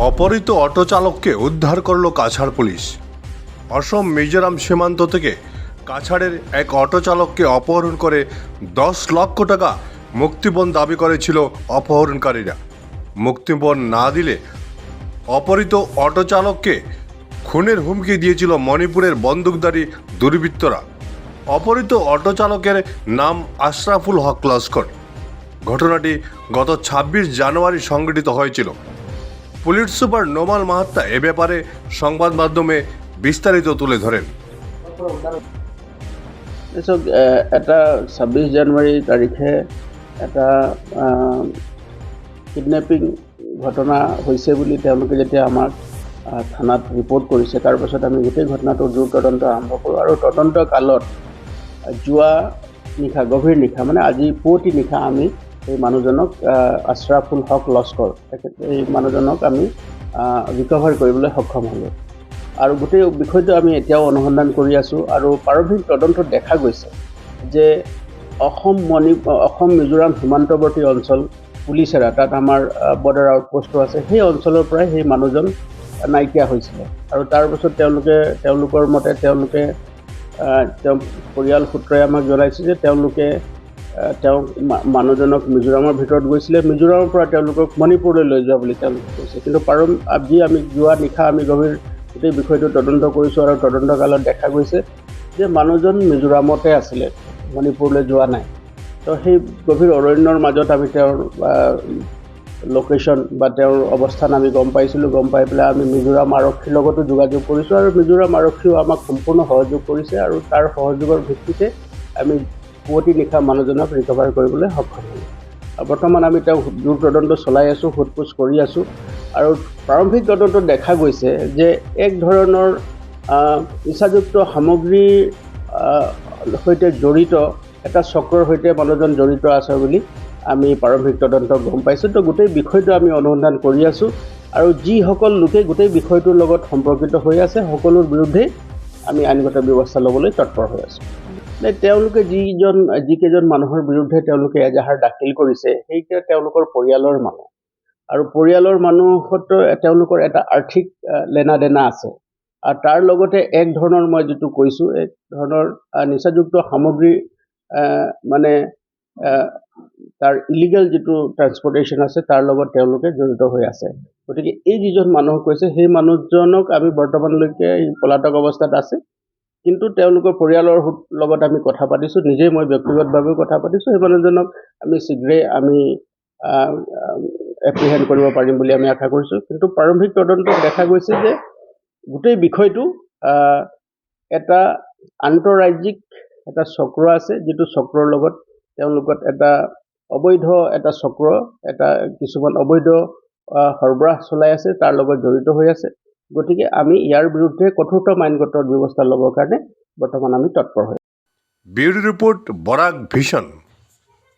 অপহৃত অটো চালককে উদ্ধার করল কাছাড় পুলিশ। অসম মিজোরাম সীমান্ত থেকে কাছাড়ের এক অটো চালককে অপহরণ করে 10 লক্ষ টাকা মুক্তিপণ দাবি করেছিল অপহরণকারীরা। মুক্তিপণ না দিলে অপহৃত অটো চালককে খুনের হুমকি দিয়েছিল মণিপুরের বন্দুকধারী দুর্বৃত্তরা। অপহৃত অটো চালকের নাম আশরাফুল হক লস্কর। ঘটনাটি গত 26 জানুয়ারি সংঘটিত হয়েছিল। পুলিশ সুপার নোমাল মাহাত্তা এ ব্যাপারে সংবাদ মাধ্যমে বিস্তারিত তুলে ধরেন। এটা 26 জানুৱাৰী তাৰিখে এটা কিডনেপিং ঘটনা হৈছে বুলি তেওঁলোকে যেতিয়া আমাক থানাত ৰিপৰ্ট কৰিছে, তাৰপাছত আমি গোটেই ঘটনাটোৰ দ্ৰুত তদন্ত আৰম্ভ কৰোঁ আৰু তদন্ত কালত যোৱা নিশা, গভীৰ নিশা মানে আজি পুৱতি নিশা আমি এই মানুহজনক আশৰাফুল হক লস্কৰ এই মানুহজনক আমি ৰিকভাৰ কৰিবলৈ সক্ষম হ'লোঁ। আৰু গোটেই বিষয়টো আমি এতিয়াও অনুসন্ধান কৰি আছোঁ আৰু প্ৰাৰম্ভিক তদন্তত দেখা গৈছে যে অসম মিজোৰাম সীমান্তৱৰ্তী অঞ্চল পুলিচেৰা, তাত আমাৰ বৰ্ডাৰ আউটপোষ্টো আছে, সেই অঞ্চলৰ পৰাই সেই মানুহজন নাইকিয়া হৈছিলে। আৰু তাৰপাছত তেওঁলোকৰ মতে তেওঁলোকে পৰিয়াল সূত্ৰই আমাক জনাইছে যে তেওঁলোকে মানুহজনক মিজোৰামৰ ভিতৰত গৈছিলে, মিজোৰামৰ পৰা তেওঁলোকক মণিপুৰলৈ লৈ যোৱা বুলি তেওঁলোকে কৈছে। কিন্তু আজি আমি যোৱা নিশা আমি গভীৰ গোটেই বিষয়টো তদন্ত কৰিছোঁ আৰু তদন্তকালত দেখা গৈছে যে মানুহজন মিজোৰামতে আছিলে, মণিপুৰলৈ যোৱা নাই। তো সেই গভীৰ অৰণ্যৰ মাজত আমি তেওঁৰ লোকেশ্যন বা তেওঁৰ অৱস্থান আমি গম পাইছিলোঁ। গম পাই পেলাই আমি মিজোৰাম আৰক্ষীৰ লগতো যোগাযোগ কৰিছোঁ আৰু মিজোৰাম আৰক্ষীও আমাক সম্পূৰ্ণ সহযোগ কৰিছে আৰু তাৰ সহযোগৰ ভিত্তিতে আমি পুৱতি নিশা মানুহজনক ৰিকভাৰ কৰিবলৈ সক্ষম হ'লোঁ। বৰ্তমান আমি তেওঁ দ্ৰুত তদন্ত চলাই আছোঁ, সোধ-পোছ কৰি আছোঁ আৰু প্ৰাৰম্ভিক তদন্তত দেখা গৈছে যে এক ধৰণৰ নিচাযুক্ত সামগ্ৰীৰ সৈতে জড়িত এটা চক্ৰৰ সৈতে মানুহজন জড়িত আছে বুলি আমি প্ৰাৰম্ভিক তদন্ত গম পাইছোঁ। তো গোটেই বিষয়টো আমি অনুসন্ধান কৰি আছোঁ আৰু যিসকল লোকে গোটেই বিষয়টোৰ লগত সম্পৰ্কিত হৈ আছে সকলোৰ বিৰুদ্ধে আমি আইনগত ব্যৱস্থা ল'বলৈ তৎপৰ হৈ আছোঁ। তেওঁলোকে যিকেইজন মানুহৰ বিৰুদ্ধে তেওঁলোকে এজাহাৰ দাখিল কৰিছে সেইকেইটা তেওঁলোকৰ পৰিয়ালৰ মানুহ আৰু পৰিয়ালৰ মানুহত তেওঁলোকৰ এটা আৰ্থিক লেনা দেনা আছে আৰু তাৰ লগতে এক ধৰণৰ মই যিটো কৈছোঁ, এক ধৰণৰ নিচাযুক্ত সামগ্ৰী মানে তাৰ ইলিগেল যিটো ট্ৰান্সপৰ্টেশ্যন আছে তাৰ লগত তেওঁলোকে জড়িত হৈ আছে। গতিকে এই যিজন মানুহ কৈছে সেই মানুহজনক আমি বৰ্তমানলৈকে পলাতক অৱস্থাত আছে, কিন্তু তেওঁলোকৰ পৰিয়ালৰ লগত আমি কথা পাতিছোঁ, নিজেই মই ব্যক্তিগতভাৱেও কথা পাতিছোঁ। সেই মানুহজনক আমি শীঘ্ৰেই আমি এপ্ৰিহেণ্ড কৰিব পাৰিম বুলি আমি আশা কৰিছোঁ। কিন্তু প্ৰাৰম্ভিক তদন্তত দেখা গৈছে যে গোটেই বিষয়টো এটা আন্তঃৰাজ্যিক এটা চক্ৰ আছে, যিটো চক্ৰৰ লগত তেওঁলোকত এটা অবৈধ এটা চক্ৰ, এটা কিছুমান অবৈধ সৰবৰাহ চলাই আছে, তাৰ লগত জড়িত হৈ আছে। গতিকে আমি ইয়াৰ বিৰুদ্ধে কঠোৰতম আইনগত ব্যৱস্থা ল'বৰ কাৰণে বৰ্তমান আমি তৎপৰ হৈ আছোঁ। ব্যুৰো ৰিপোৰ্ট বৰাক ভিছন।